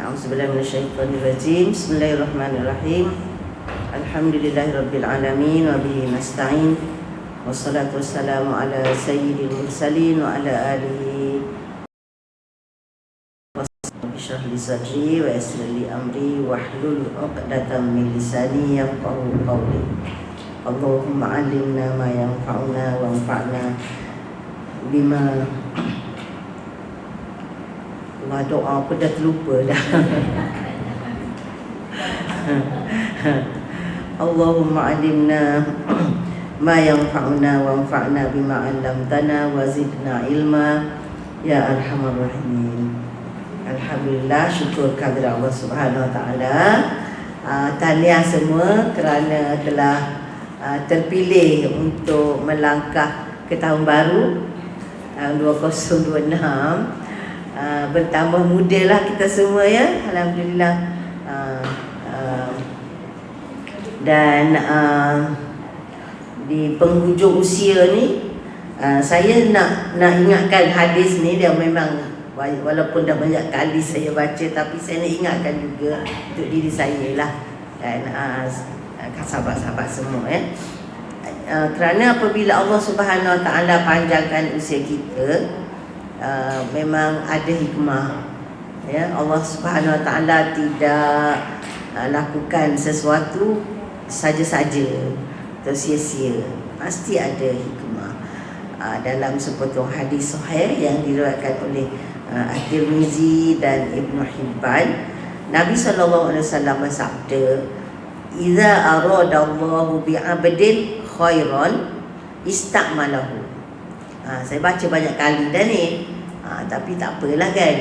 A'udzubillahi minasyaitonirrajim. Bismillahirrahmanirrahim. Alhamdulillahirabbil alamin wa bihi nasta'in. Wassalatu wassalamu ala sayyidil mursalin wa ala alihi washrah li sadri wa yassir li amri wahlul 'uqdatam min lisani yafqahu qawli. Allahumma 'allimna ma yanfa'una wanfa'na bima. Allah, doa apa dah terlupa dah. Allahumma 'allimna ma yanfa'una wanfa'na bima 'allamtana wa zidna ilma ya arhamar rahimin. Alhamdulillah, syukur kehadirat Allah Subhanahu Wa Taala. Tahniah semua kerana telah terpilih untuk melangkah ke tahun baru 2026. Bertambah muda lah kita semua ya, alhamdulillah. Dan di penghujung usia ni, saya nak ingatkan hadis ni. Dia memang walaupun dah banyak kali saya baca, tapi saya nak ingatkan juga untuk diri saya lah dan sahabat-sahabat semua ya. Kerana apabila Allah Subhanahu Wa Taala panjangkan usia kita, memang ada hikmah ya. Allah Subhanahu Wa Taala tidak lakukan sesuatu saja-saja atau sia-sia. Pasti ada hikmah. Dalam sepotong hadis sahih yang diriwayatkan oleh At-Tirmizi dan Ibnu Hibban, Nabi sallallahu alaihi wasallam bersabda, "Idza aradallahu bi'abdin khairan ista'malahu." Saya baca banyak kali dah ni, tapi tak apalah kan.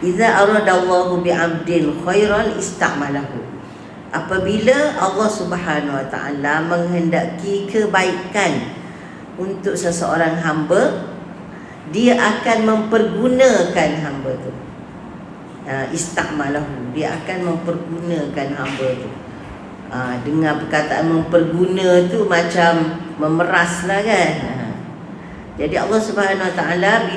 Idza aradallahu bi'abdin khairan ista'malahu. Apabila Allah Subhanahu Wa Taala menghendaki kebaikan untuk seseorang hamba, dia akan mempergunakan hamba tu. Ista'malahu, dia akan mempergunakan hamba tu. Dengan perkataan memperguna tu macam memeras lah kan. Jadi Allah Subhanahu Wa Taala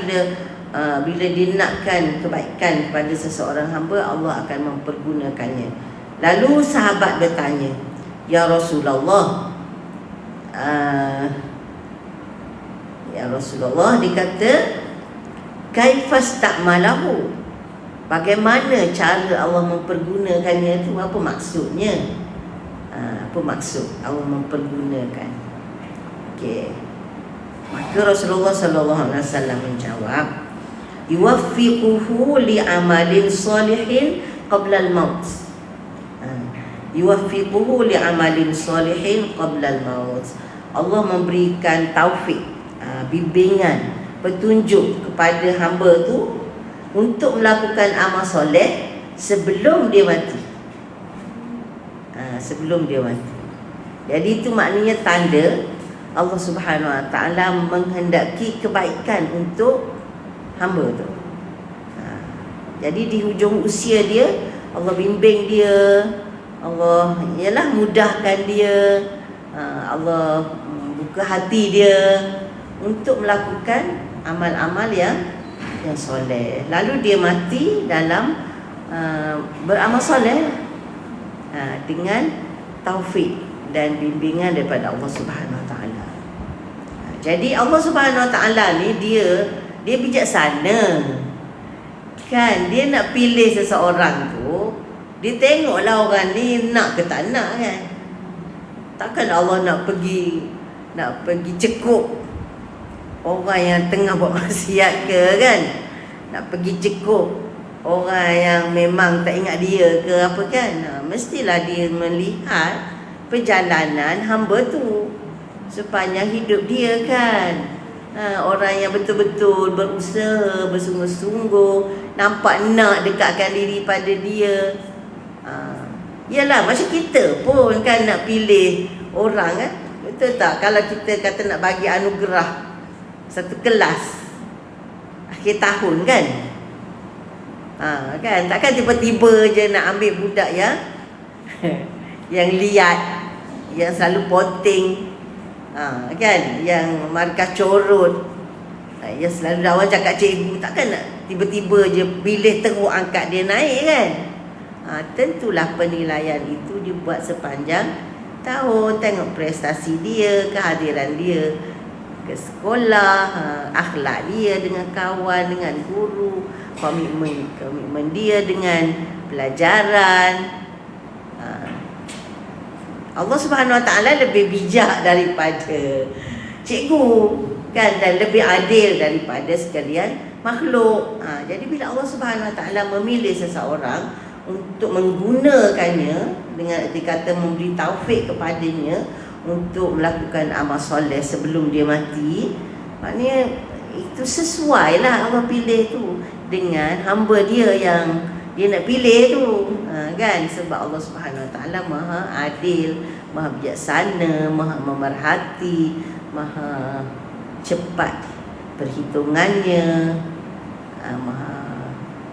bila dia nakkan kebaikan kepada seseorang hamba, Allah akan mempergunakannya. Lalu sahabat bertanya, "Ya Rasulullah," ya Rasulullah, dia kata, "Kaifasta'malahu?" Bagaimana cara Allah mempergunakannya tu? Apa maksudnya? Apa maksud Allah mempergunakan? Okey. Maka Rasulullah sallallahu alaihi wasallam menjawab, "Yuwaffiquhu li amalin salihin qabla al-maut." Yuwaffiquhu li amalin salihin qabla al-maut. Allah memberikan taufik, bimbingan, petunjuk kepada hamba tu untuk melakukan amal soleh sebelum dia mati. Sebelum dia mati. Jadi itu maknanya tanda Allah Subhanahu Wa Taala menghendaki kebaikan untuk hamba tu. Jadi di hujung usia dia, Allah bimbing dia, Allah ialah mudahkan dia, Allah buka hati dia untuk melakukan amal-amal yang soleh. Lalu dia mati dalam beramal soleh dengan taufik dan bimbingan daripada Allah Subhanahu Wa Taala. Jadi Allah Subhanahu Wa Taala ni dia bijaksana. Kan, dia nak pilih seseorang tu, dia tengoklah orang ni nak ke tak nak kan. Takkan Allah nak pergi cekup orang yang tengah buat maksiat ke kan? Nak pergi cekup orang yang memang tak ingat dia ke apa kan? Mestilah dia melihat perjalanan hamba tu sepanjang hidup dia kan. Orang yang betul-betul berusaha, bersungguh-sungguh, nampak nak dekatkan diri pada dia. Yalah, macam kita pun kan nak pilih orang kan. Betul tak? Kalau kita kata nak bagi anugerah satu kelas akhir tahun kan, kan takkan tiba-tiba je nak ambil budak yang liat, yang selalu poting, kan, yang markah corot, Ya selalu awal cakap cikgu, takkan nak tiba-tiba je pilih teruk angkat dia naik kan. Tentulah penilaian itu dibuat sepanjang tahun. Tengok prestasi dia, kehadiran dia ke sekolah, akhlak dia dengan kawan, dengan guru, komitmen dia dengan pelajaran. Allah Subhanahu Wa Taala lebih bijak daripada cikgu kan, dan lebih adil daripada sekalian makhluk. Jadi bila Allah Subhanahu Wa Taala memilih seseorang untuk menggunakannya, dengan erti kata memberi taufik kepadanya untuk melakukan amal soleh sebelum dia mati, maknanya itu sesuai lah Allah pilih tu dengan hamba dia yang dia nak pilih tu, kan? Sebab Allah Subhanahu Wa Taala Maha Adil, Maha Bijaksana, Maha Memerhati, Maha cepat perhitungannya, Maha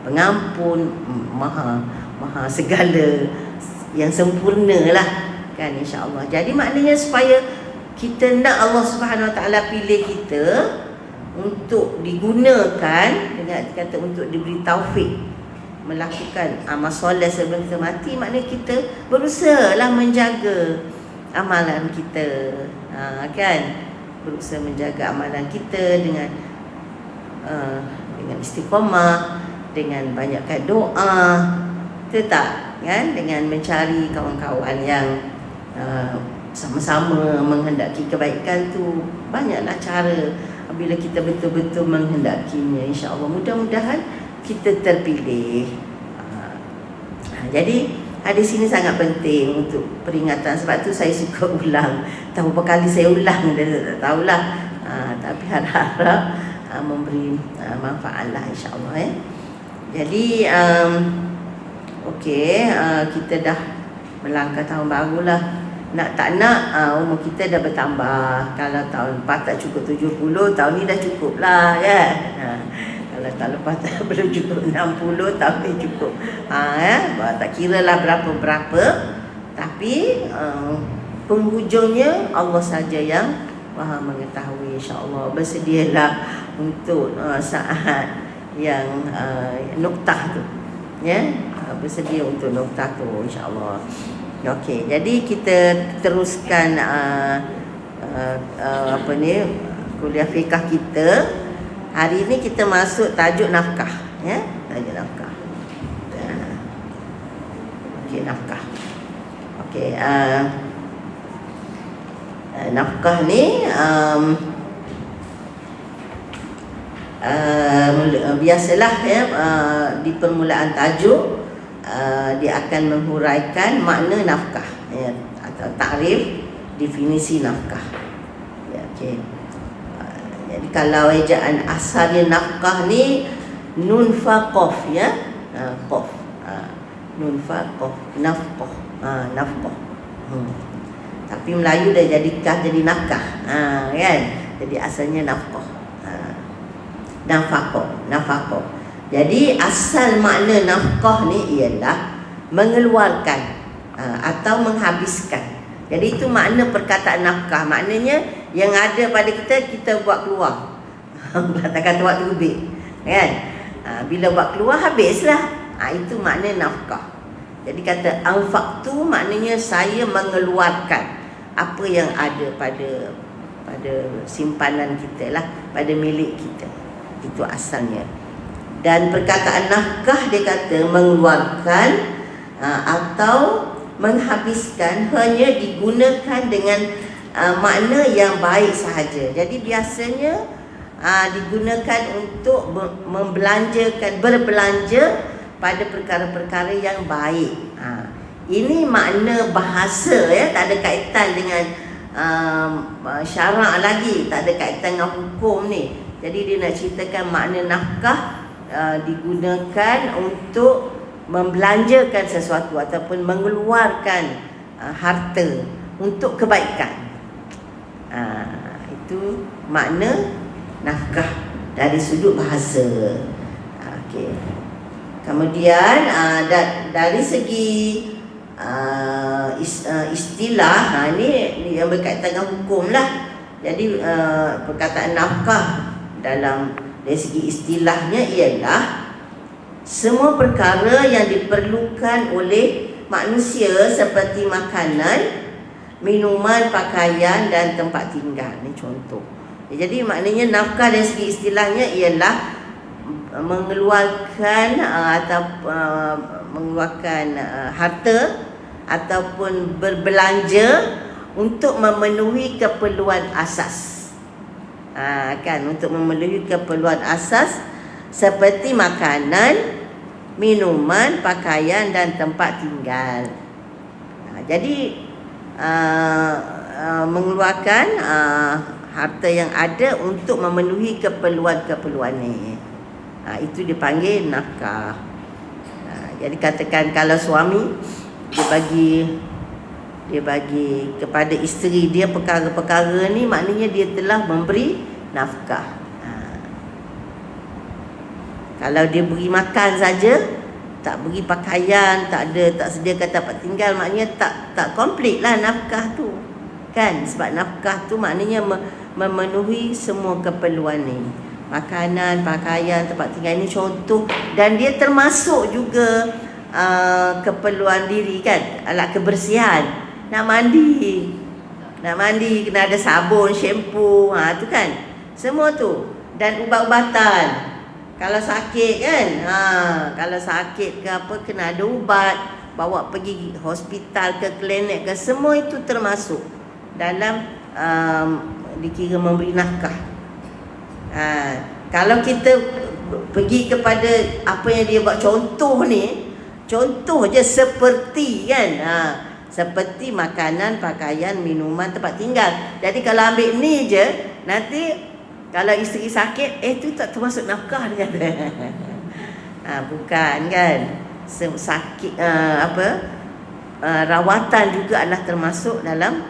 Pengampun, Maha segala yang sempurna lah, kan, insya-Allah. Jadi maknanya supaya kita nak Allah Subhanahu Wa Taala pilih kita untuk digunakan, dengan kata untuk diberi taufik melakukan amal soleh sebelum kita mati, maknanya kita berusahalah menjaga amalan kita, kan, berusaha menjaga amalan kita dengan istiqamah, dengan banyakkan doa, tak, kan, dengan mencari kawan-kawan yang sama-sama menghendaki kebaikan tu. Banyaklah cara bila kita betul-betul menghendakinya, insya-Allah. Mudah-mudahan kita terpilih. Jadi hadis ini sangat penting untuk peringatan. Sebab tu saya suka ulang. Tahu berapa kali saya ulang, tak tahulah. Tapi harap-harap memberi manfaat lah, insya-Allah, ya. Jadi okey, kita dah melangkah tahun baru lah. Nak tak nak, umur kita dah bertambah. Kalau tahun lepas tak cukup 70, tahun ni dah cukup lah, kan. Kalau tahun lepas belum cukup 60, tahun ni cukup. Tak kira lah berapa-berapa. Tapi penghujungnya Allah saja yang Maha mengetahui, insya-Allah. Bersedialah untuk saat yang noktah tu, ya. Bersedia untuk noktah tu, insya-Allah. Okey, jadi kita teruskan kuliah fiqh kita. Hari ini kita masuk tajuk nafkah, ya, tajuk nafkah. Okey, nafkah. Okey, nafkah ni biasalah, ya, di permulaan tajuk dia akan menghuraikan makna nafkah, ya, atau takrif, definisi nafkah, ya. Okey. Jadi kalau ejaan asalnya nafkah ni nun fa qaf, ya, qaf, nun fa qaf, nafkah, nafkah. Tapi Melayu dah jadi kah, jadi nafkah, kan? Jadi asalnya nafkah, nafkah. Jadi asal makna nafkah ni ialah mengeluarkan atau menghabiskan. Jadi itu makna perkataan nafkah. Maknanya yang ada pada kita buat keluar. Tak kata buat terbit, kan? Bila buat keluar habislah. Itu makna nafkah. Jadi kata anfaqtu maknanya saya mengeluarkan apa yang ada pada simpanan kita lah, pada milik kita. Itu asalnya. Dan perkataan nafkah dia kata mengeluarkan atau menghabiskan hanya digunakan dengan makna yang baik sahaja. Jadi biasanya digunakan untuk berbelanja pada perkara-perkara yang baik. Ini makna bahasa, ya, tak ada kaitan dengan syarak lagi, tak ada kaitan dengan hukum ni. Jadi dia nak ceritakan makna nafkah digunakan untuk membelanjakan sesuatu ataupun mengeluarkan harta untuk kebaikan. Itu makna nafkah dari sudut bahasa. Okey. Kemudian dari segi istilah, ini yang berkaitan dengan hukum lah. Jadi perkataan nafkah dalam dari segi istilahnya ialah semua perkara yang diperlukan oleh manusia seperti makanan, minuman, pakaian dan tempat tinggal. Ini contoh. Jadi maknanya nafkah dari segi istilahnya ialah mengeluarkan harta ataupun berbelanja untuk memenuhi keperluan asas. Untuk memenuhi keperluan asas seperti makanan, minuman, pakaian dan tempat tinggal. Jadi mengeluarkan harta yang ada untuk memenuhi keperluan-keperluan ni. Itu dipanggil nafkah. Jadi katakan kalau suami dia bagi kepada isteri dia perkara-perkara ni, maknanya dia telah memberi nafkah. Kalau dia beri makan saja, tak beri pakaian, tak sediakan tempat tinggal, maknanya tak komplit lah nafkah tu. Kan? Sebab nafkah tu maknanya memenuhi semua keperluan ni. Makanan, pakaian, tempat tinggal ni contoh. Dan dia termasuk juga keperluan diri kan. Alat kebersihan. Nak mandi kena ada sabun, shampoo, tu kan. Semua tu. Dan ubat-ubatan. Kalau sakit kan, kalau sakit ke apa, kena ada ubat, bawa pergi hospital ke klinik ke, semua itu termasuk dalam dikira memberi nafkah. Kalau kita pergi kepada apa yang dia buat contoh ni, contoh je seperti kan, seperti makanan, pakaian, minuman, tempat tinggal. Jadi kalau ambil ni je, nanti kalau isteri sakit, itu tak termasuk nafkah dia kata. Bukan kan. Sakit rawatan juga adalah termasuk dalam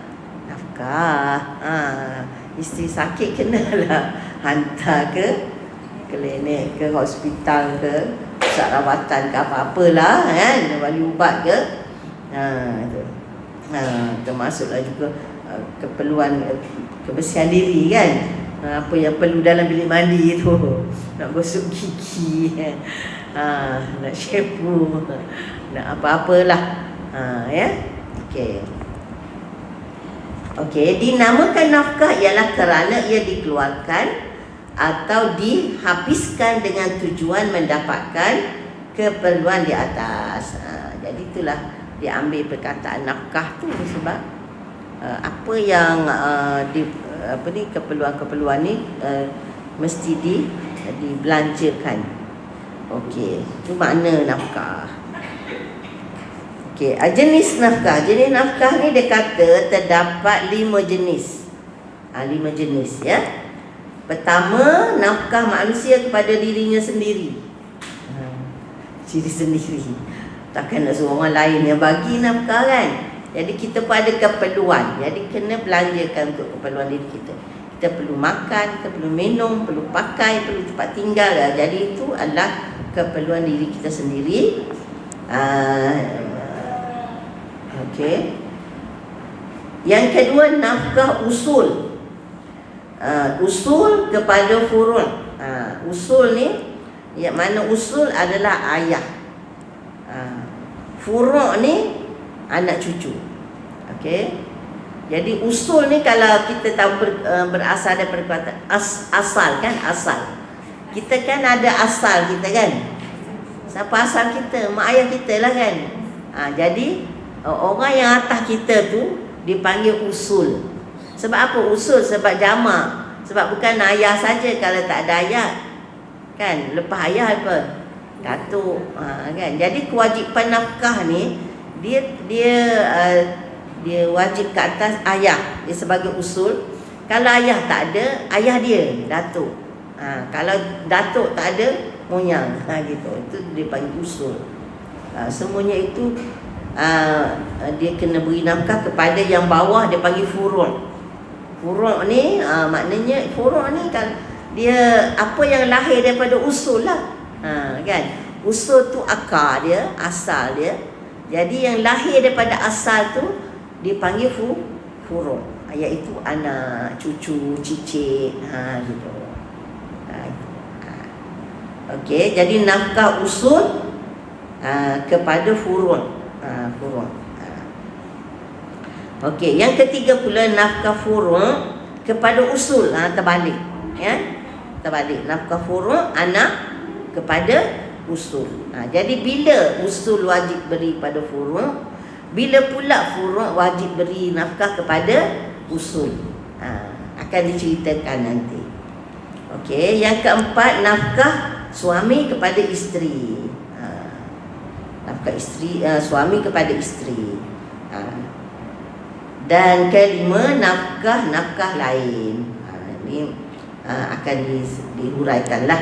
nafkah. Isteri sakit kenalah hantar ke klinik ke hospital ke pusat rawatan ke apa-apalah kan, bagi ubat ke. Itu. Termasuklah juga keperluan kebersihan diri kan. Apa yang perlu dalam bilik mandi tu, nak gosok gigi, nak shampoo, nak apa-apalah. Okey, dinamakan nafkah ialah kerana ia dikeluarkan atau dihabiskan dengan tujuan mendapatkan keperluan di atas. Jadi itulah diambil perkataan nafkah tu sebab apa yang keperluan-keperluan ni mesti dibelanjakan. Okey, itu makna nafkah. Okey, jenis nafkah. Jenis nafkah ni dia kata terdapat 5 jenis. 5 jenis ya. Pertama, nafkah manusia kepada dirinya sendiri. Diri sendiri. Takkan nak suruh orang lain yang bagi nafkah kan. Jadi kita pun ada keperluan. Jadi kena belanjakan untuk keperluan diri kita. Kita perlu makan, kita perlu minum, perlu pakai, perlu tempat tinggal. Jadi itu adalah keperluan diri kita sendiri. Okey. Yang kedua, nafkah usul. Usul kepada furu'. Usul ni, yang mana usul adalah ayah. Furu' ni anak cucu. Okey. Jadi usul ni kalau kita tahu berasal daripada perkataan asal kan, asal. Kita kan ada asal kita kan. Siapa asal kita? Mak ayah kita lah kan. Jadi orang yang atas kita tu dipanggil usul. Sebab apa usul? Sebab jamak. Sebab bukan ayah saja. Kalau tak ada ayah kan, lepas ayah apa? Datuk. Kan. Jadi kewajipan nafkah ni dia wajib ke atas ayah. Dia sebagai usul. Kalau ayah tak ada, ayah dia datuk. Kalau datuk tak ada, moyang. Gitu. Itu dia panggil usul. Semuanya itu dia kena beri nafkah kepada yang bawah, dia panggil furu'. Furu' ni maknanya furu' ni kan dia apa yang lahir daripada usul lah. Kan? Usul tu akar dia, asal dia. Jadi yang lahir daripada asal tu dipanggil furu'. Iaitu anak, cucu, cicit, gitu. Okey, jadi nafkah usul kepada furu'. Furu'. Okey, yang ketiga pula nafkah furu' kepada usul. Terbalik, ya. Terbalik. Nafkah furu' anak kepada usul. Jadi bila usul wajib beri pada furu', bila pula furu' wajib beri nafkah kepada usul. Akan diceritakan nanti. Okey, yang keempat nafkah suami kepada isteri. Nafkah isteri, suami kepada isteri. Dan kelima nafkah lain. Ini akan dihuraikanlah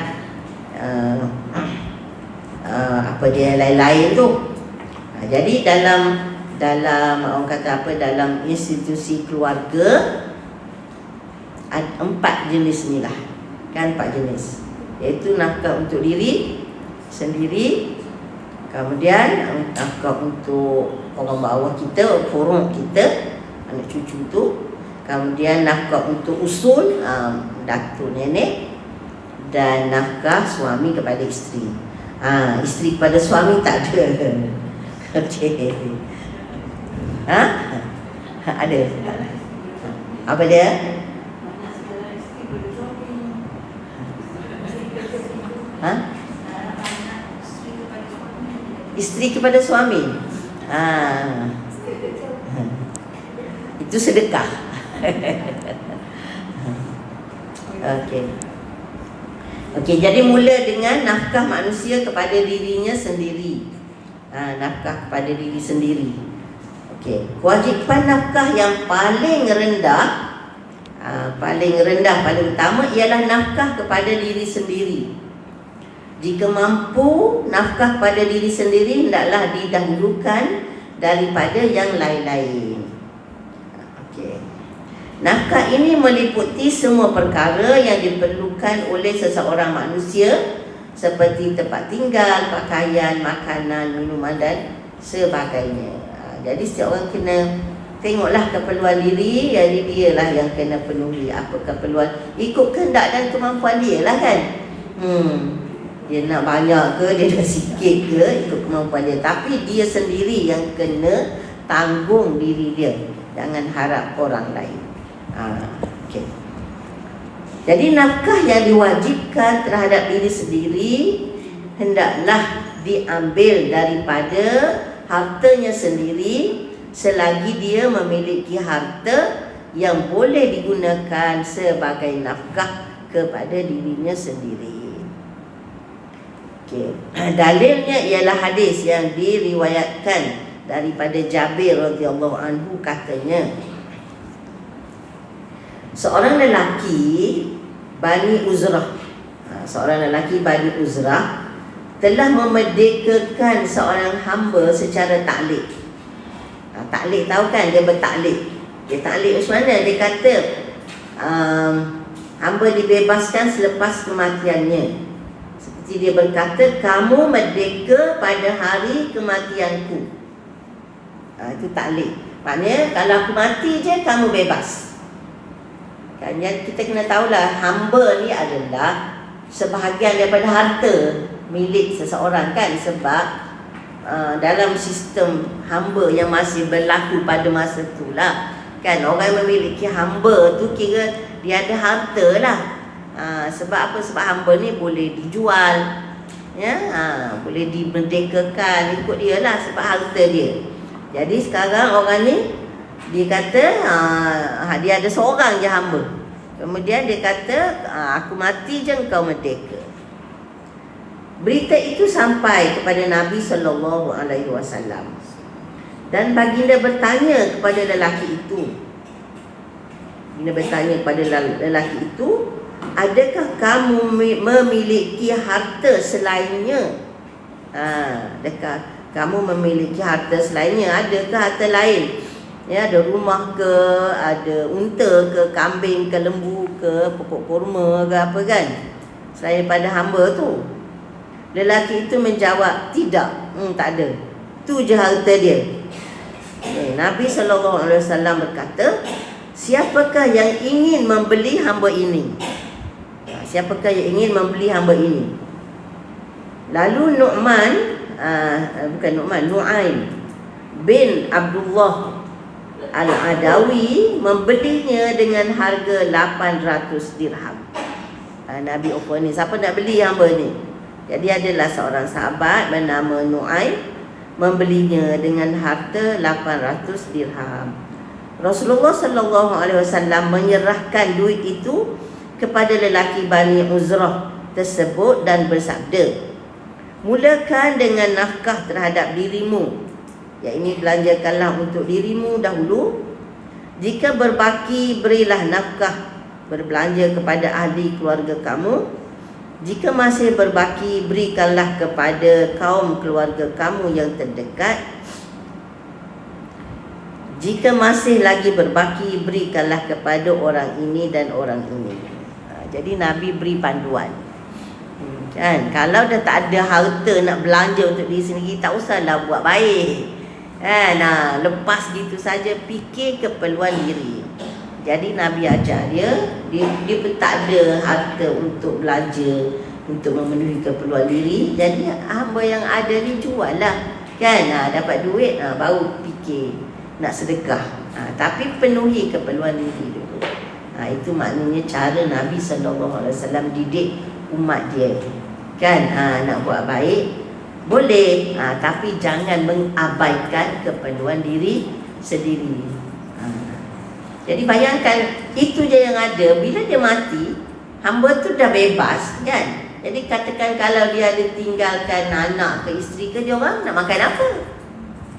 apa dia lain-lain tu. Jadi dalam orang kata apa, dalam institusi keluarga ada 4 jenis ni lah. Kan 4 jenis. Iaitu nafkah untuk diri sendiri, kemudian nafkah untuk orang bawah kita, furu' kita, anak cucu tu, kemudian nafkah untuk usul, datuk nenek, dan nafkah suami kepada isteri. Isteri kepada suami tak ada. Okey. Ada. Apa dia? Isteri kepada suami. Itu sedekah. Okey, jadi mula dengan nafkah manusia kepada dirinya sendiri. Nafkah kepada diri sendiri. Okey, kewajipan nafkah yang paling rendah, paling utama ialah nafkah kepada diri sendiri. Jika mampu, nafkah pada diri sendiri hendaklah didahulukan daripada yang lain-lain. Okey. Nafkah ini meliputi semua perkara yang diperlukan oleh seseorang manusia, seperti tempat tinggal, pakaian, makanan, minuman dan sebagainya. Jadi setiap orang kena tengoklah keperluan diri, jadi dialah yang kena penuhi apa keperluan, ikut kehendak dan kemampuan dia lah kan. Dia nak banyak ke, dia nak sikit ke, ikut kemampuan dia. Tapi dia sendiri yang kena tanggung diri dia. Jangan harap orang lain. Okay. Jadi nafkah yang diwajibkan terhadap diri sendiri hendaklah diambil daripada hartanya sendiri, selagi dia memiliki harta yang boleh digunakan sebagai nafkah kepada dirinya sendiri. Okay. Dalilnya ialah hadis yang diriwayatkan daripada Jabir radhiyallahu anhu, katanya seorang lelaki Bani Uzrah, telah memerdekakan seorang hamba secara taklid. Taklid tahu kan, dia bertaklid. Dia taklid macam mana? Dia kata hamba dibebaskan selepas kematiannya. Dia berkata, kamu merdeka pada hari kematianku. Itu taklid. Maknanya kalau aku mati je, kamu bebas. Kan, kita kena tahulah, hamba ni adalah sebahagian daripada harta milik seseorang kan. Sebab dalam sistem hamba yang masih berlaku pada masa itulah kan, orang yang memiliki hamba tu kira dia ada harta lah. Sebab apa? Sebab hamba ni boleh dijual, ya, boleh dimerdekakan, ikut dia lah, sebab harta dia. Jadi sekarang orang ni dia kata dia ada seorang je hamba. Kemudian dia kata aku mati je engkau merdeka. Berita itu sampai kepada Nabi SAW, dan baginda bertanya kepada lelaki itu. Adakah kamu memiliki harta selainnya? Adakah kamu memiliki harta selainnya? Adakah harta lain? Ya, ada rumah ke, ada unta ke, kambing ke, lembu ke, pokok kurma ke apa kan, selain pada hamba tu? Lelaki itu menjawab, tidak, tak ada. Tu je harta dia. Nabi SAW berkata, siapakah yang ingin membeli hamba ini? Siapakah yang ingin membeli hamba ini? Lalu Nu'aim bin Abdullah Al-Adawi membelinya dengan harga 800 dirham. Nabi offer ni, siapa nak beli hamba ni? Jadi adalah seorang sahabat bernama Nu'aim membelinya dengan harta 800 dirham. Rasulullah sallallahu alaihi wasallam menyerahkan duit itu kepada lelaki Bani Uzrah tersebut dan bersabda, mulakan dengan nafkah terhadap dirimu, iaitu belanjakanlah untuk dirimu dahulu. Jika berbaki, berilah nafkah berbelanja kepada ahli keluarga kamu. Jika masih berbaki, berikanlah kepada kaum keluarga kamu yang terdekat. Jika masih lagi berbaki, berikanlah kepada orang ini dan orang ini. Jadi Nabi beri panduan. Kan, kalau dah tak ada harta nak belanja untuk diri sendiri, tak usahlah buat baik. Lepas gitu saja, fikir keperluan diri. Jadi Nabi ajar dia pun tak ada harta untuk belanja, untuk memenuhi keperluan diri. Jadi hamba yang ada ni jual lah. Kan, dapat duit, baru fikir nak sedekah. Tapi penuhi keperluan diri dulu. Itu maknanya cara Nabi SAW didik umat dia. Kan, nak buat baik boleh, tapi jangan mengabaikan keperluan diri sendiri. Jadi bayangkan, itu je yang ada. Bila dia mati, hamba tu dah bebas, kan? Jadi katakan kalau dia ada tinggalkan anak ke isteri ke, dia orang nak makan apa?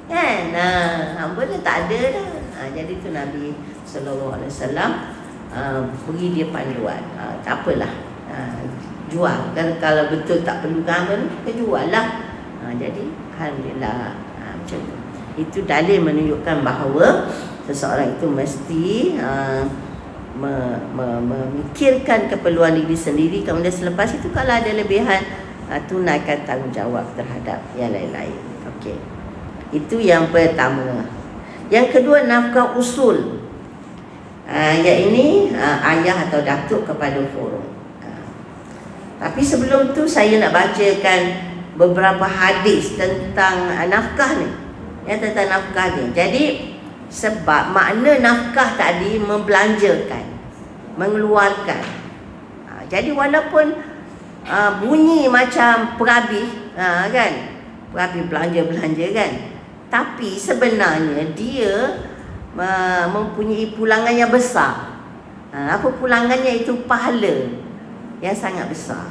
Kan? Hamba dah tak ada dah. Jadi tu Nabi SAW beri dia panduan. Tak apalah, jual. Kalau betul tak perlu hamba ni, jual lah. Jadi alhamdulillah, macam tu. Itu dalil menunjukkan bahawa seseorang itu mesti memikirkan keperluan diri sendiri. Kemudian selepas itu kalau ada lebihan, tunaikan tanggungjawab terhadap yang lain-lain. Okey. Itu yang pertama. Yang kedua, nafkah usul. Iaitu ayah atau datuk kepada furuk. Tapi sebelum tu saya nak bacakan beberapa hadis tentang nafkah ni. Tentang nafkah ni. Jadi sebab makna nafkah tadi membelanjakan, mengeluarkan. Jadi walaupun bunyi macam perabih, kan, perabih belanja kan, tapi sebenarnya dia mempunyai pulangan yang besar. Apa pulangannya? Itu pahala yang sangat besar.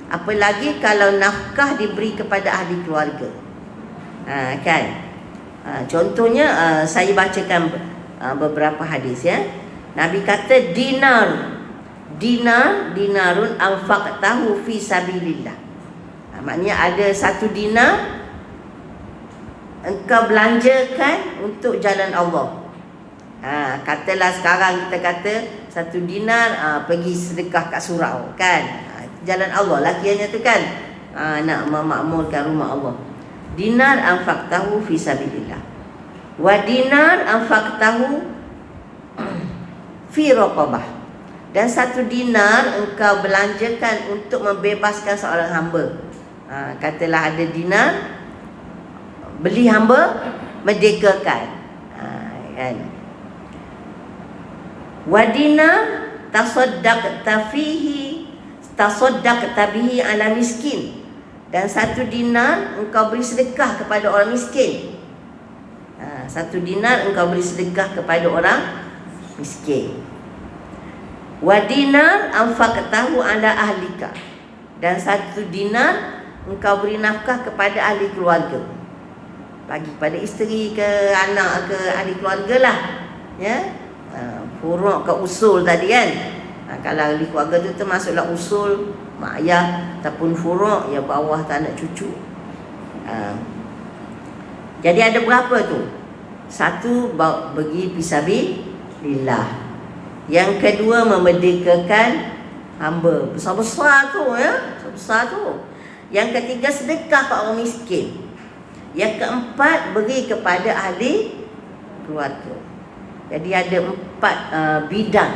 Apalagi kalau nafkah diberi kepada ahli keluarga. Kan? Contohnya saya bacakan beberapa hadis ya. Nabi kata dinarun anfaqtahu fi sabilillah. Maknanya ada 1 dinar engkau belanjakan untuk jalan Allah. Katalah sekarang kita kata 1 dinar pergi sedekah kat surau, kan? Jalan Allah lah kiranya tu, kan? Nak memakmurkan rumah Allah. Dinar anfaqtahu fi sabilillah. Wa dinar anfaqtahu fi raqabah. Dan 1 dinar engkau belanjakan untuk membebaskan seorang hamba. Katalah ada dinar, beli hamba, merdekakan. Kan? Wa dinar tasaddaqta bihi ala miskin. Dan 1 dinar engkau beri sedekah kepada orang miskin. 1 dinar engkau beri sedekah kepada orang miskin. Wa dinar anfaqtahu ala ahlika. Dan 1 dinar engkau beri nafkah kepada ahli keluarga. Bagi kepada isteri ke, anak ke, ahli keluarga lah. Ya. Furuk ke usul tadi, kan? Kalau ahli keluarga tu termasuklah usul, mak ayah, ataupun furuk, ya bawah tak anak cucu. Jadi ada berapa tu? 1 bagi fisabilillah. Yang kedua, memerdekakan hamba. Besar-besar tu, ya. Besar tu. Yang ketiga, sedekah ke orang miskin. Yang keempat, beri kepada ahli keluarga. Jadi ada 4 bidang,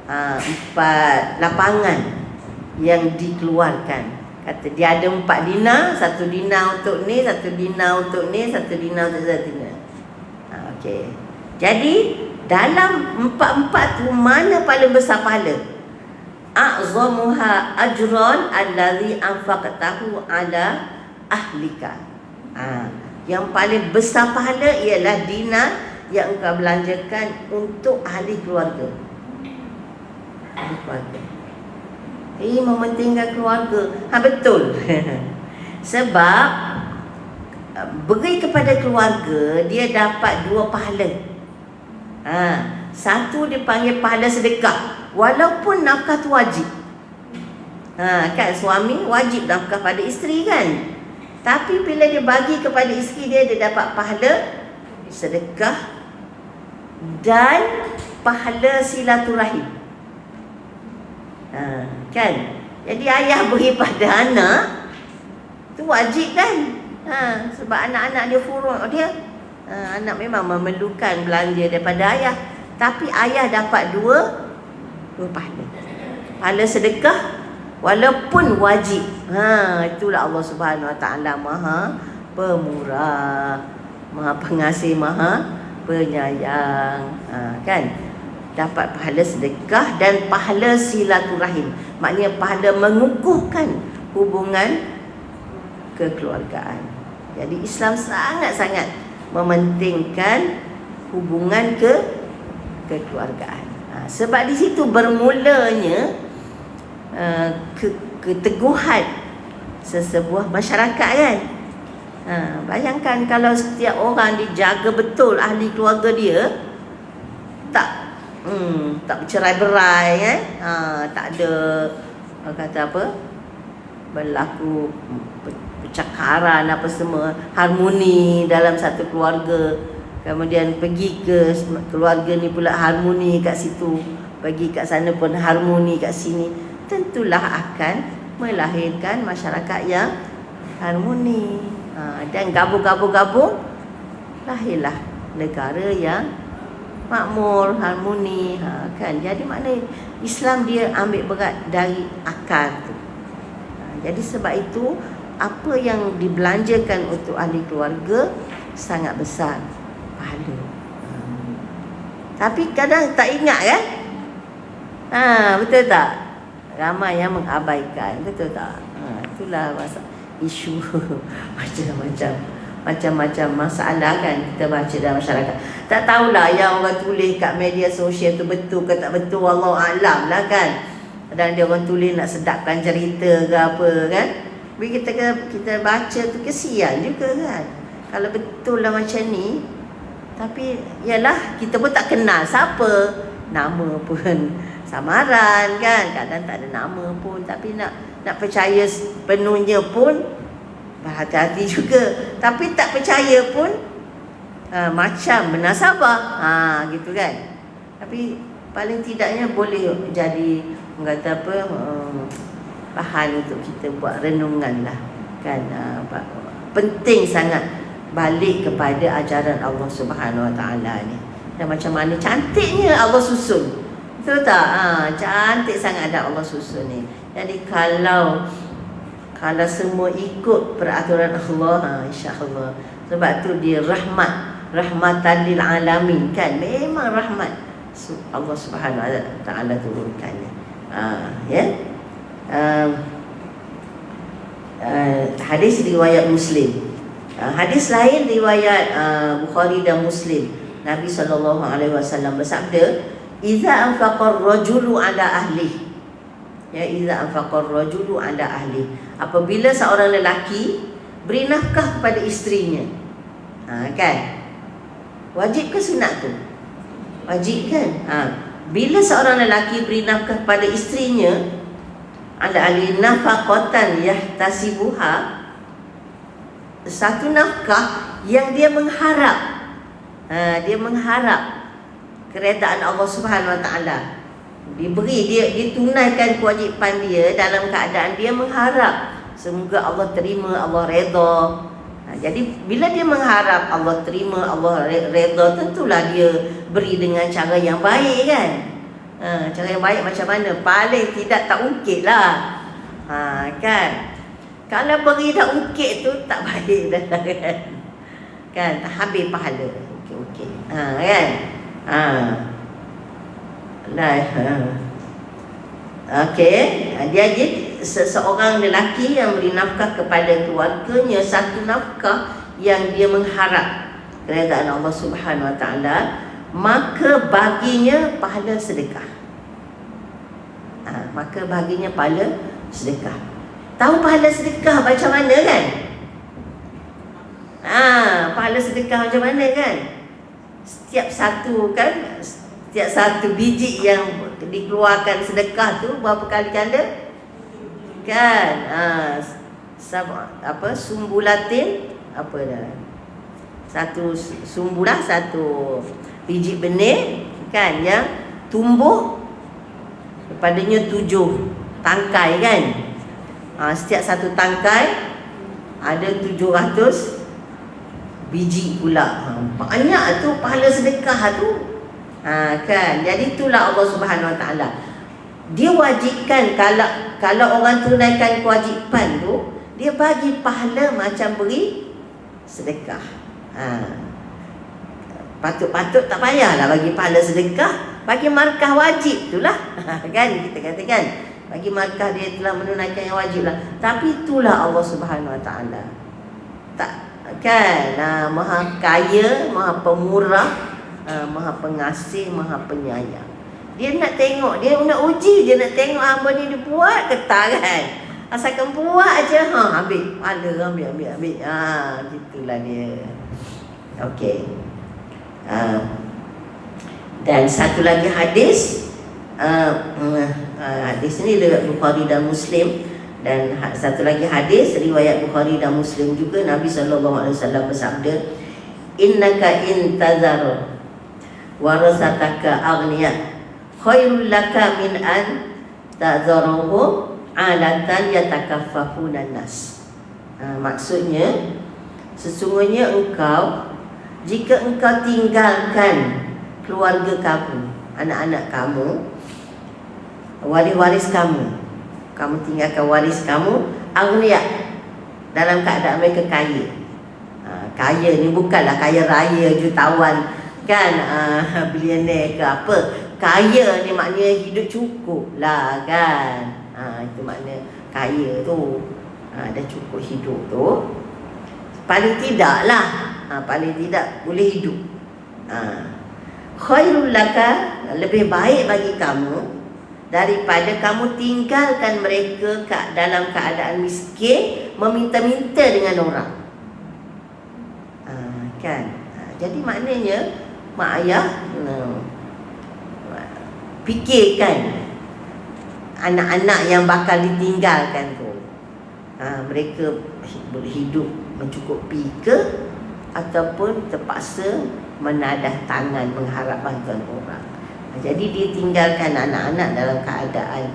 4 lapangan yang dikeluarkan Kata dia ada 4 dinar, 1 dinar untuk ni, 1 dinar untuk ni, 1 dinar untuk satu ni. Okey. Jadi dalam 4 tu mana paling besar pahala? A'zamuha ajran allazi anfaqtahu ala ahlika. Yang paling besar pahala ialah dinar yang engkau belanjakan untuk ahli keluarga. Ahli keluarga. Mementingkan keluarga. Betul. Sebab beri kepada keluarga, dia dapat 2 pahala. Satu dipanggil pahala sedekah, walaupun nafkah tu wajib. Kan suami wajib nafkah pada isteri kan. Tapi bila dia bagi kepada isteri dia, dia dapat pahala sedekah dan pahala silaturahim. Kan? Jadi ayah beri pada anak tu wajib kan? Sebab anak-anak dia furuk dia. Anak memang memerlukan belanja daripada ayah, tapi ayah dapat dua pahala. Pahala sedekah walaupun wajib. Itulah Allah Subhanahu Wa Taala Maha Pemurah, Maha Pengasih, Maha Penyayang. Kan? Dapat pahala sedekah dan pahala silaturahim. Maknanya pahala mengukuhkan hubungan kekeluargaan. Jadi Islam sangat-sangat mementingkan hubungan kekeluargaan. Sebab di situ bermulanya keteguhan sesebuah masyarakat kan. Bayangkan kalau setiap orang dijaga betul ahli keluarga dia, tak bercerai-berai kan. Tak ada kata apa, berlaku percakaran apa semua, harmoni dalam satu keluarga. Kemudian pergi ke keluarga ni pula harmoni kat situ, pergi kat sana pun harmoni kat sini, tentulah akan melahirkan masyarakat yang harmoni. Dan gabung-gabung lahirlah negara yang makmur, harmoni. Kan? Jadi maknanya Islam dia ambil berat dari akar tu. Jadi sebab itu apa yang dibelanjakan untuk ahli keluarga sangat besar pahala. Tapi kadang tak ingat kan? Betul tak? Ramai yang mengabaikan, betul tak? Itulah isu macam-macam masalah kan kita baca dalam masyarakat. Tak tahulah yang orang tulis kat media sosial tu betul ke tak betul, wallahu a'lam lah kan. Kadang dia orang tulis nak sedapkan cerita ke apa kan. Bila kita baca tu kesian juga kan. Kalau betul lah macam ni, tapi yalah kita pun tak kenal siapa, nama pun samaran kan, kadang tak ada nama pun, tapi nak percaya penuhnya pun berhati-hati juga. Tapi tak percaya pun macam menasabah gitu kan. Tapi paling tidaknya boleh jadi kata apa, bahan untuk kita buat renungan lah kan. Penting sangat balik kepada ajaran Allah Subhanahu Wa Taala ni. Dan macam mana cantiknya Allah susun, betul tak? Cantik sangat ada Allah susun ni. Jadi kalau semua ikut peraturan Allah, insya-Allah. Sebab tu dia rahmatan lil alamin kan. Memang rahmat Allah Subhanahu Wa Taala turunkannya. Hadis riwayat Muslim. Hadis lain riwayat Bukhari dan Muslim. Nabi SAW bersabda, "Idza anfaqa ar-rajulu ala ahlihi." Ya, idza anfaqa ar-rajulu ala ahlihi. Apabila seorang lelaki beri nafkah kepada isterinya. Kan? Wajib ke sunat tu? Wajib kan? Bila seorang lelaki beri nafkah kepada isterinya, ala ahli nafaqatan yahtasibuha, satu nafkah yang dia mengharap. Dia mengharap keredaan Allah Subhanahu Wa Taala. Diberi, dia tunaikan kewajipan dia dalam keadaan dia mengharap semoga Allah terima, Allah redha. Jadi bila dia mengharap Allah terima, Allah redha, tentulah dia beri dengan cara yang baik kan. Cara yang baik macam mana? Paling tidak tak ungkit lah. Kan? Kalau beri dah ukit tu tak baik dah kan, tak habis pahala. Okey. Kan? Okey, dia seseorang lelaki yang beri nafkah kepada keluarganya, satu nafkah yang dia mengharap keredaan Allah Subhanahu Wa Taala, maka baginya pahala sedekah. Maka baginya pahala sedekah. Tahu pahala sedekah macam mana kan? Pahala sedekah macam mana kan? Setiap satu biji yang dikeluarkan sedekah tu berapa kali ganda? Kan? Sumbulatin apa dah? Satu sumbulah, satu biji benih kan, yang tumbuh padanya 7 tangkai kan. Setiap satu tangkai ada 700 biji pula. Banyak tu pahala sedekah tu. Kan. Jadi itulah Allah Subhanahu Wa Taala. Dia wajibkan kalau orang tunaikan kewajipan tu, dia bagi pahala macam beri sedekah. Patut-patut tak payahlah bagi pahala sedekah, bagi markah wajib itulah. Kan kita katakan bagi markah dia telah menunaikan yang wajib lah. Tapi itulah Allah Subhanahu Wa Taala. Tak kan, Maha Kaya, Maha Pemurah, Maha Pengasih, Maha Penyayang. Dia nak tengok, dia nak uji, dia nak tengok hamba ni dia buat ke tak kan. Asalkan buat aja, ambil pahala, ambil. Gitulah dia. Okey. Dan satu lagi hadis, hadis ni riwayat Bukhari dan Muslim, dan satu lagi hadis riwayat Bukhari dan Muslim juga, Nabi SAW bersabda, innaka intazar warasataka aghniya khairul laka min an tazaruhu alatan yatakaffafuna nas. Maksudnya sesungguhnya engkau, jika engkau tinggalkan keluarga kamu, anak-anak kamu, waris-waris kamu tinggalkan waris kamu, aghniya, dalam keadaan mereka kaya. Kaya ni bukanlah kaya raya, jutawan kan, bilioner ke apa. Kaya ni maknanya hidup cukup lah kan. Itu makna kaya tu, dah cukup hidup tu. Paling tidak boleh hidup. Khairul laka, lebih baik bagi kamu daripada kamu tinggalkan mereka dalam keadaan miskin, meminta-minta dengan orang. Kan? Jadi maknanya mak ayah fikirkan anak-anak yang bakal ditinggalkan tu. Mereka hidup mencukupi ke, ataupun terpaksa menadah tangan mengharap bantuan orang. Jadi dia tinggalkan anak-anak dalam keadaan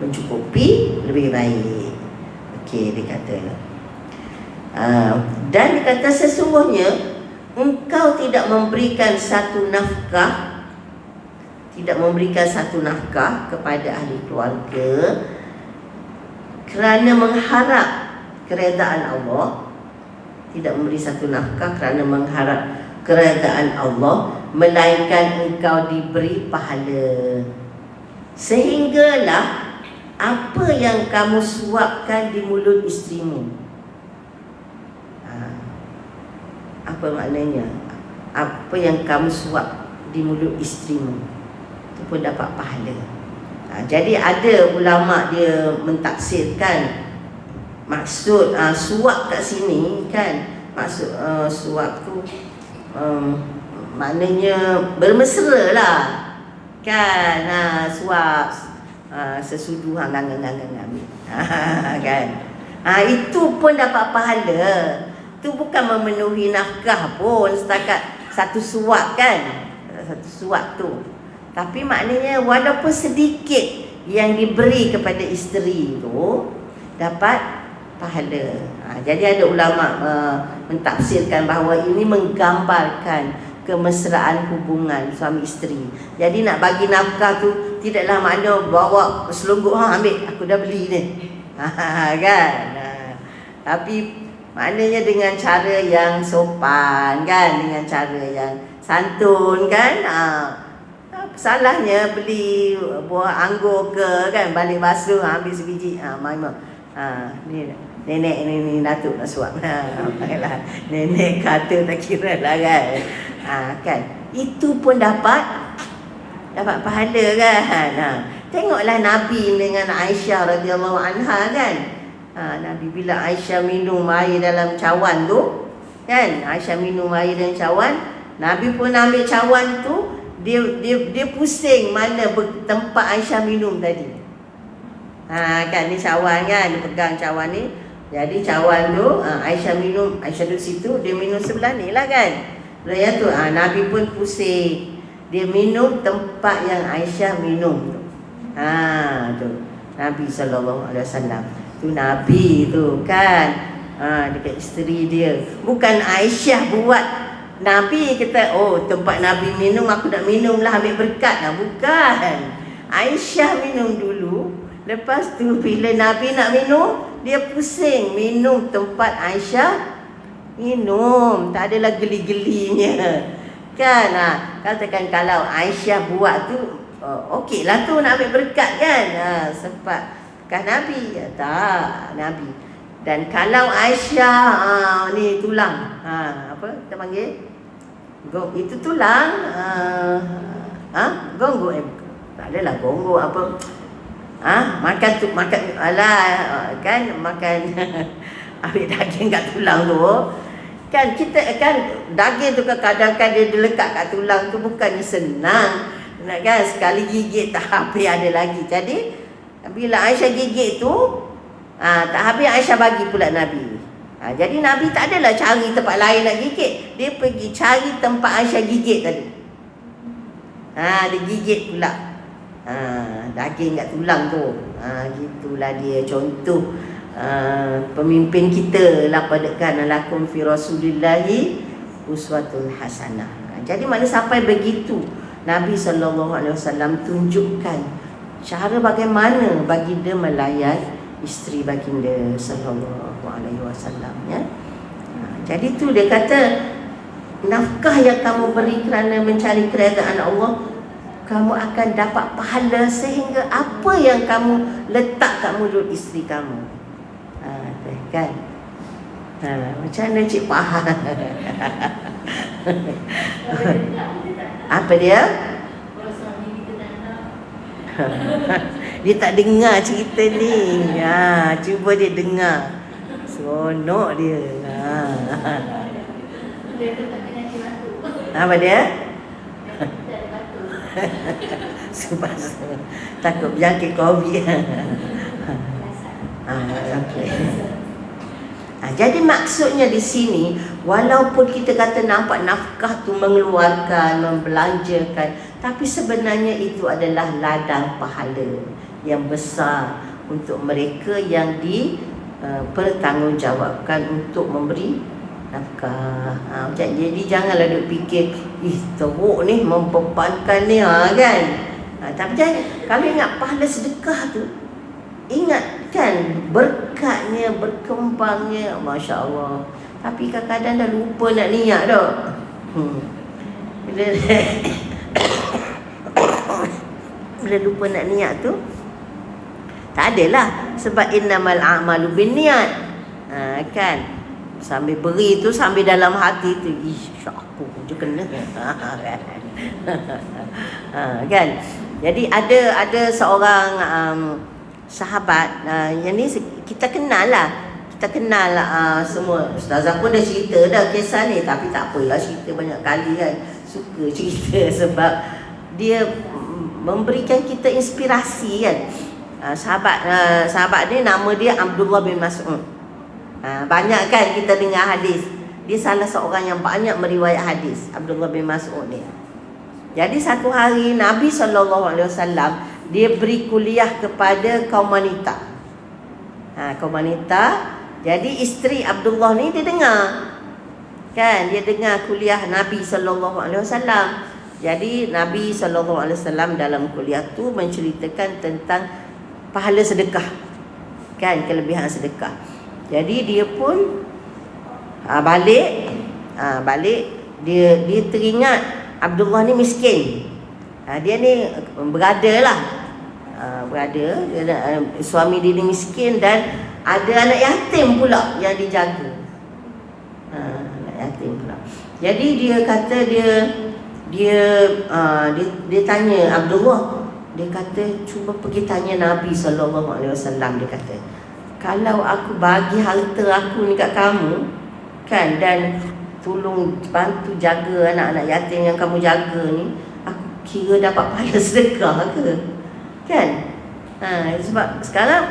mencukupi lebih baik. Okey, dia kata. Dan dia kata sesungguhnya engkau tidak memberikan satu nafkah kepada ahli keluarga kerana mengharap keredaan Allah. Tidak memberi satu nafkah kerana mengharap keredaan Allah, melainkan engkau diberi pahala. Sehinggalah apa yang kamu suapkan di mulut isterimu. Apa maknanya? Apa yang kamu suap di mulut isterimu, itu pun dapat pahala. Jadi ada ulama dia mentafsirkan maksud suap kat sini kan. Maksud suap tu maknanya bermesra lah kan. Suap sesudu ambil kan. Itu pun dapat pahala. Itu bukan memenuhi nafkah pun setakat satu suap kan, satu suap tu. Tapi maknanya walaupun sedikit yang diberi kepada isteri tu dapat pahala. Jadi ada ulama mentafsirkan bahawa ini menggambarkan kemesraan hubungan suami isteri. Jadi nak bagi nafkah tu tidaklah makna bawa selungguk, ambil aku dah beli ni. Kan. Tapi maknanya dengan cara yang sopan kan, dengan cara yang santun kan. Salahnya beli buah anggur ke kan, balik basuh ambil sebiji. Ni nenek ni Datuk nak suap. Nenek kata tak kira lah kan. Kan itu pun dapat pahala kan. Tengoklah Nabi dengan Aisyah radhiyallahu anha kan. Nabi bila Aisyah minum air dalam cawan tu kan, Aisyah minum air dalam cawan, Nabi pun ambil cawan tu, dia pusing mana tempat Aisyah minum tadi. Kan ni cawan kan, dia pegang cawan ni. Jadi cawan tu Aisyah minum, Aisyah duduk situ, dia minum sebelah ni lah kan. Lepas tu Nabi pun pusing, dia minum tempat yang Aisyah minum tu. Tu Nabi SAW. Tu Nabi tu kan. Dekat isteri dia. Bukan Aisyah buat Nabi kata, oh tempat Nabi minum aku nak minum lah, ambil berkat lah. Bukan. Aisyah minum dulu. Lepas tu bila Nabi nak minum, dia pusing minum tempat Aisyah minum. Tak adalah geli-gelinya. Kan katakan kalau Aisyah buat tu, okey lah tu nak ambil berkat kan. Sebab kan Nabi. Tak, Nabi. Dan kalau Aisyah ni tulang, apa kita panggil? Itu tulang. Gonggok tak adalah gonggok apa. Makan tu makan kan makan ambil daging kat tulang tu. Kan kita kan daging tu kadang-kadang dia lekat kat tulang tu bukannya senang. Nak kan sekali gigit tak habis ada lagi. Jadi bila Aisyah gigit tu tak habis, Aisyah bagi pula Nabi. Jadi Nabi tak adalah cari tempat lain nak gigit. Dia pergi cari tempat Aisyah gigit tadi. Dia gigit pula. Daging kat tulang tu. Gitulah dia contoh pemimpin kita. Laqad kana lakum fi Rasulillahi uswatun hasanah. Jadi mana sampai begitu Nabi SAW tunjukkan cara bagaimana baginda melayan isteri baginda sallallahu alaihi wasallam ya. Jadi tu dia kata, nafkah yang kamu beri kerana mencari kerajaan Allah, kamu akan dapat pahala sehingga apa yang kamu letak kat mulut isteri kamu. Kan? Macam mana cik faham? Apa dia? Dia tak dengar cerita ni. Cuba dia dengar. Seronok dia. Apa dia? Sebab takut berjangkit COVID. Okay. Jadi maksudnya di sini, walaupun kita kata nampak nafkah tu mengeluarkan, membelanjakan, tapi sebenarnya itu adalah ladang pahala yang besar untuk mereka yang dipertanggungjawabkan untuk memberi nafkah. Jadi janganlah duk fikir, teruk ni membebankan ni kan. Tapi jangan, kalau ingat pahala sedekah tu, ingat kan berkatnya, berkembangnya, Masya Allah. Tapi kadang-kadang dah lupa nak niat dah. Bila lupa nak niat tu, tak adalah. Sebab innamal a'malu binniat. Kan, sambil beri tu, sambil dalam hati tu, aku je kena. Kan. Jadi ada seorang sahabat, yang ni kita kenal lah. Kita kenal semua. Ustazah pun dah cerita dah kisah ni. Tapi tak apalah, cerita banyak kali kan. Suka cerita sebab dia memberikan kita inspirasi kan. Sahabat ni nama dia Abdullah bin Mas'ud. Banyak kan kita dengar hadis. Dia salah seorang yang banyak meriwayat hadis, Abdullah bin Mas'ud ni. Jadi satu hari Nabi SAW dia beri kuliah kepada kaum wanita. Kaum wanita. Jadi isteri Abdullah ni dia dengar. Kan, dia dengar kuliah Nabi SAW. Jadi Nabi SAW dalam kuliah tu menceritakan tentang pahala sedekah. Kan, kelebihan sedekah. Jadi dia pun balik dia teringat Abdullah ni miskin. Dia ni berada lah. Suami dia ni miskin dan ada anak yatim pula yang dijaga. Anak yatim pula. Jadi dia kata dia tanya Abdullah, dia kata cuba pergi tanya Nabi SAW. Dia kata, kalau aku bagi harta aku ni kat kamu kan, dan tolong bantu jaga anak-anak yatim yang kamu jaga ni, aku kira dapat pahala sedekah ke? Kan? Sebab sekarang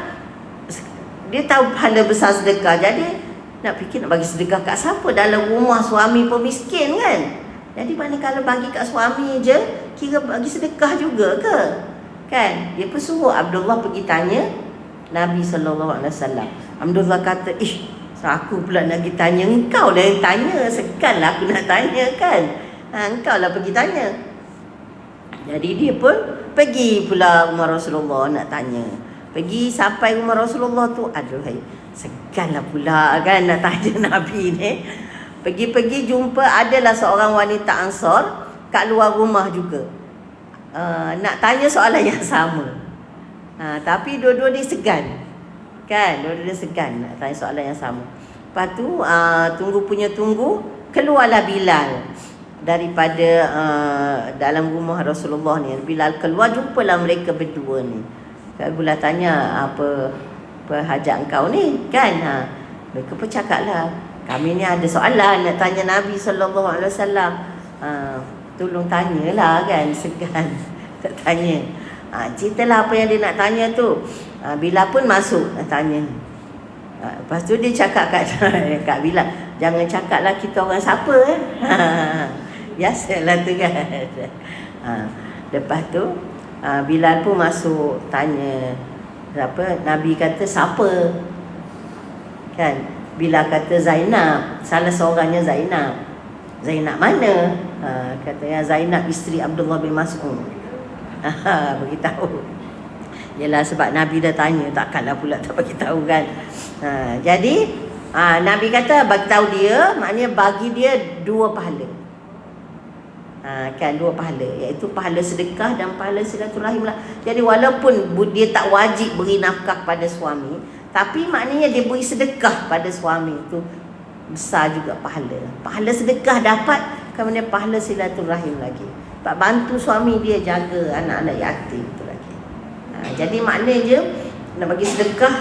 dia tahu pahala besar sedekah, jadi nak fikir nak bagi sedekah kat siapa dalam rumah suami pun miskin kan? Jadi mana kalau bagi kat suami je, kira bagi sedekah juga ke? Kan? Dia pun suruh Abdullah pergi tanya Nabi SAW. Abdullah kata, aku pula nak pergi tanya, engkau lah yang tanya, sekanlah aku nak tanya kan. Engkau lah pergi tanya. Jadi dia pun pergi pula rumah Rasulullah nak tanya. Pergi sampai rumah Rasulullah tu, aduhai, sekanlah pula kan nak tanya Nabi ni. Pergi jumpa adalah seorang wanita Ansar kat luar rumah juga. Nak tanya soalan yang sama. Tapi dua-dua dia segan. Kan, dua-dua dia segan nak tanya soalan yang sama. Lepas tu tunggu, keluarlah Bilal daripada dalam rumah Rasulullah ni. Bilal keluar, jumpalah mereka berdua ni. Bilal tanya, apa hajat engkau ni kan? Mereka pun cakaplah, kami ni ada soalan nak tanya Nabi SAW. Tolong tanyalah kan, segan tak tanya. Ceritalah apa yang dia nak tanya tu. Bilal pun masuk nak tanya. Lepas tu dia cakap kat Bilal, jangan cakaplah kita orang siapa biasalah tu kan. Lepas tu Bilal pun masuk tanya Nabi kata siapa kan. Bilal kata Zainab, salah seorangnya Zainab. Zainab mana? Katanya Zainab isteri Abdullah bin Mas'ud. Beritahu. Yalah, sebab Nabi dah tanya, takkanlah pula tak bagi tahu kan. Jadi Nabi kata bagi tahu dia, maknanya bagi dia 2 pahala. Kan 2 pahala, iaitu pahala sedekah dan pahala silaturahim lah. Jadi walaupun dia tak wajib beri nafkah pada suami, tapi maknanya dia beri sedekah pada suami tu besar juga pahala. Pahala sedekah dapat, kemudian pahala silaturahim lagi. Sebab bantu suami dia jaga anak-anak yatim tu lagi. Jadi maknanya nak bagi sedekah,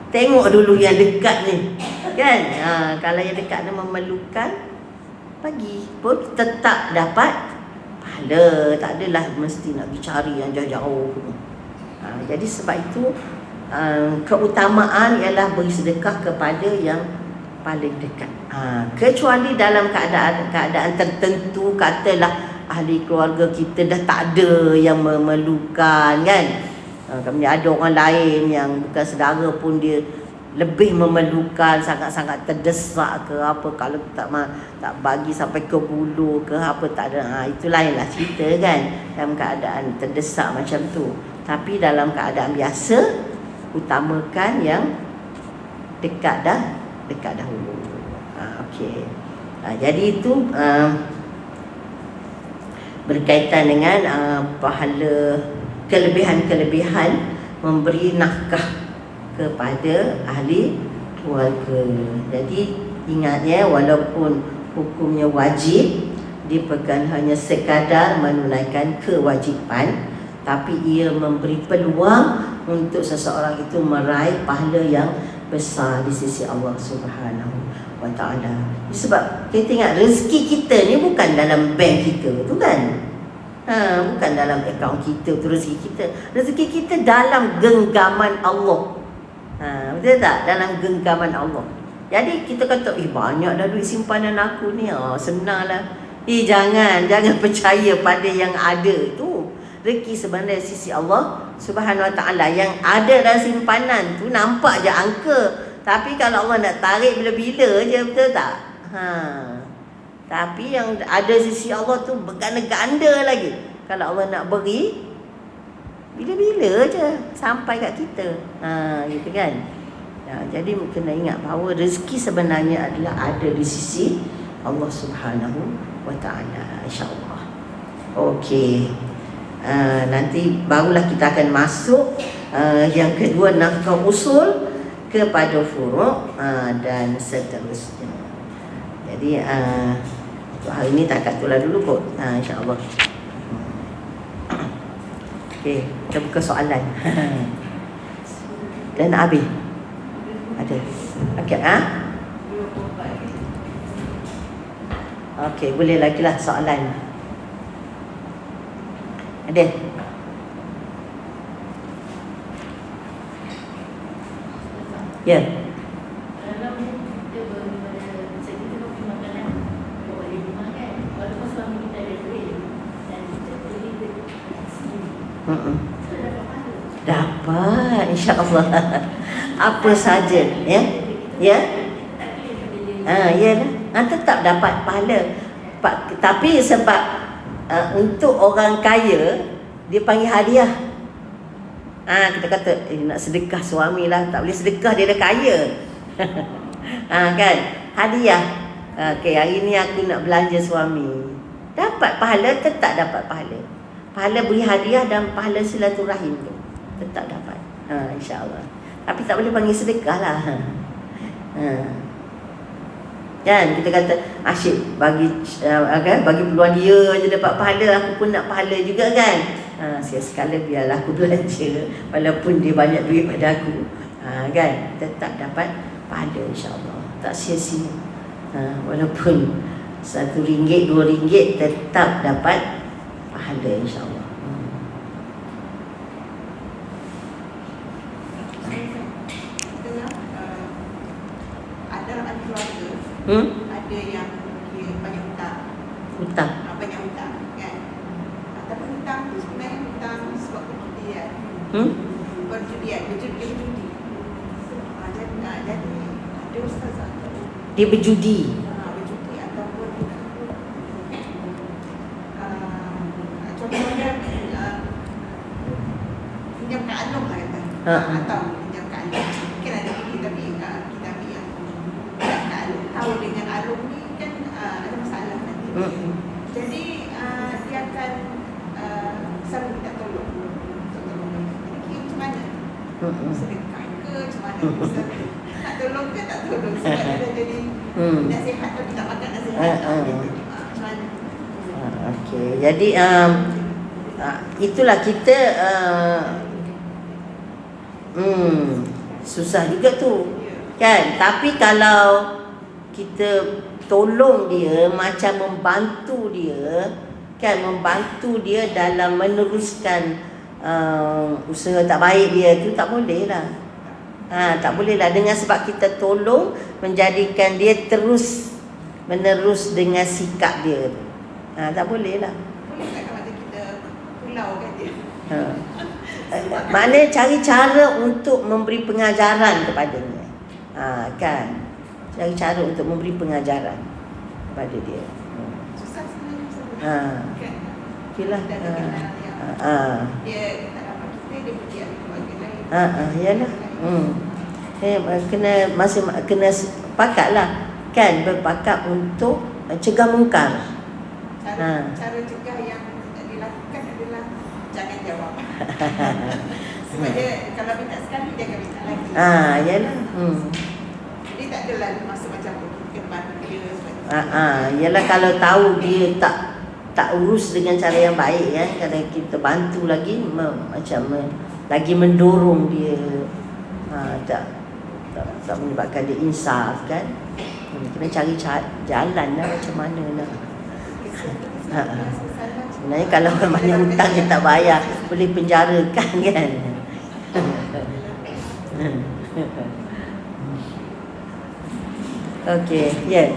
tengok dulu yang dekat ni kan. Kalau yang dekat ni memerlukan, bagi pun tetap dapat pahala. Tak adalah mesti nak pergi cari yang jauh-jauh. Jadi sebab itu keutamaan ialah beri sedekah kepada yang paling dekat. Kecuali dalam keadaan tertentu, katalah ahli keluarga kita dah tak ada yang memerlukan kan. Kemudian ada orang lain yang bukan saudara pun dia lebih memerlukan, sangat-sangat terdesak ke apa, kalau tak bagi sampai ke bulu ke apa, tak ada, itu lainlah cerita kan, dalam keadaan terdesak macam tu. Tapi dalam keadaan biasa, utamakan yang dekat dahulu. Okey. Jadi itu berkaitan dengan pahala, kelebihan-kelebihan memberi nafkah kepada ahli keluarga. Jadi ingat ya, walaupun hukumnya wajib, dia bukan hanya sekadar menunaikan kewajipan, tapi ia memberi peluang untuk seseorang itu meraih pahala yang besar di sisi Allah Subhanahu wa Ta'ala. Sebab kita ingat rezeki kita ni bukan dalam bank kita tu kan. Bukan dalam akaun kita tu rezeki kita. Rezeki kita dalam genggaman Allah. Betul tak? Dalam genggaman Allah. Jadi kita kata, banyak dah duit simpanan aku ni. Senanglah. Jangan percaya pada yang ada tu. Rezeki sebenarnya sisi Allah Subhanahu wa Ta'ala. Yang ada dalam simpanan tu nampak je angka, tapi kalau Allah nak tarik bila-bila je, betul tak? Tapi yang ada sisi Allah tu berganda-ganda lagi. Kalau Allah nak beri, bila-bila je sampai kat kita. Gitu kan. Jadi kena ingat bahawa rezeki sebenarnya adalah ada di sisi Allah Subhanahu wa Ta'ala, insya-Allah. Okey. Nanti barulah kita akan masuk yang kedua, nafkah usul kepada furu' dan seterusnya. Jadi untuk hari ini tak kat tulah dulu kot, insya-Allah. Okey, kita buka soalan. Dan Abi ada. Okey, okey, boleh lagi lah soalan. Ada? Ya. Dapat, insya-Allah. Apa saja, ya? Ya? Yalah. Tetap dapat pahala. Tapi sebab untuk orang kaya dia panggil hadiah. Kita kata nak sedekah suami lah, tak boleh sedekah, dia dah kaya. Kan? Hadiah. Okey, hari ni aku nak belanja suami. Dapat pahala, tetap dapat pahala. Pahala beri hadiah dan pahala silaturahim tu tetap dapat. Insya-Allah. Tapi tak boleh panggil sedekah lah. Kan kita kata asyik bagi peluang dia je dapat pahala, aku pun nak pahala juga kan. Sekali biarlah aku belanja walaupun dia banyak duit pada aku. Kan tetap dapat pahala, insya-Allah. Tak sia-sia. Walaupun RM1, RM2 tetap dapat pahala, insya-Allah. Ada keluarga, ada yang dia banyak hutang. Banyak hutang kan. Tapi hutang tu sebenarnya hutang sebab perjudian. Perjudian. Jadi ada ustazah dia berjudi. Berjudi ataupun contohnya pinjam kat Along lah kata. Atau pinjam kat Along. Mungkin ada beli tapi kita ambil yang kat Along. Tahu dengan Along ni kan ada masalah nanti. Jadi dia akan selalu minta tolong. Jadi macam mana? Sedekah ke macam mana? Nak tolong ke tak tolong? Sebab dia dah jadi nasihat tapi tak makan nasihat. Macam mana? Okey, jadi itulah kita susah juga tu. Kan? Tapi kalau kita tolong dia, macam membantu dia, kan, membantu dia dalam meneruskan usaha tak baik dia tu, tak boleh lah. Tak boleh lah. Dengan sebab kita tolong, menjadikan dia terus menerus dengan sikap dia tu. Tak boleh lah. Boleh tak kalau kita pulau kan dia? Maknanya cari cara untuk memberi pengajaran kepadanya. Kan? Cari cara untuk memberi pengajaran kepada dia. Susah sebenarnya. Okeylah. Dia tak dapat kita, dia pergi ambil keluarga lain. Yalah. Kena sepakatlah, kan, berpakat untuk cegah mungkar. Cara cegah yang dilakukan adalah jangan jawab. Sebab dia kalau minta sekali dia akan minta lagi. Yalah. Jadi tak adalah masuk macam kita bantu dia sebab yalah, kalau tahu dia tak urus dengan cara yang baik, kan, kalau kita bantu lagi lagi mendorong dia, tak menyebabkan dia insaf, kan. Kena cari jalan lah macam mana nak. Sebenarnya kalau orang banyak hutang dia tak bayar, boleh penjarakan, kan. Okey, ya.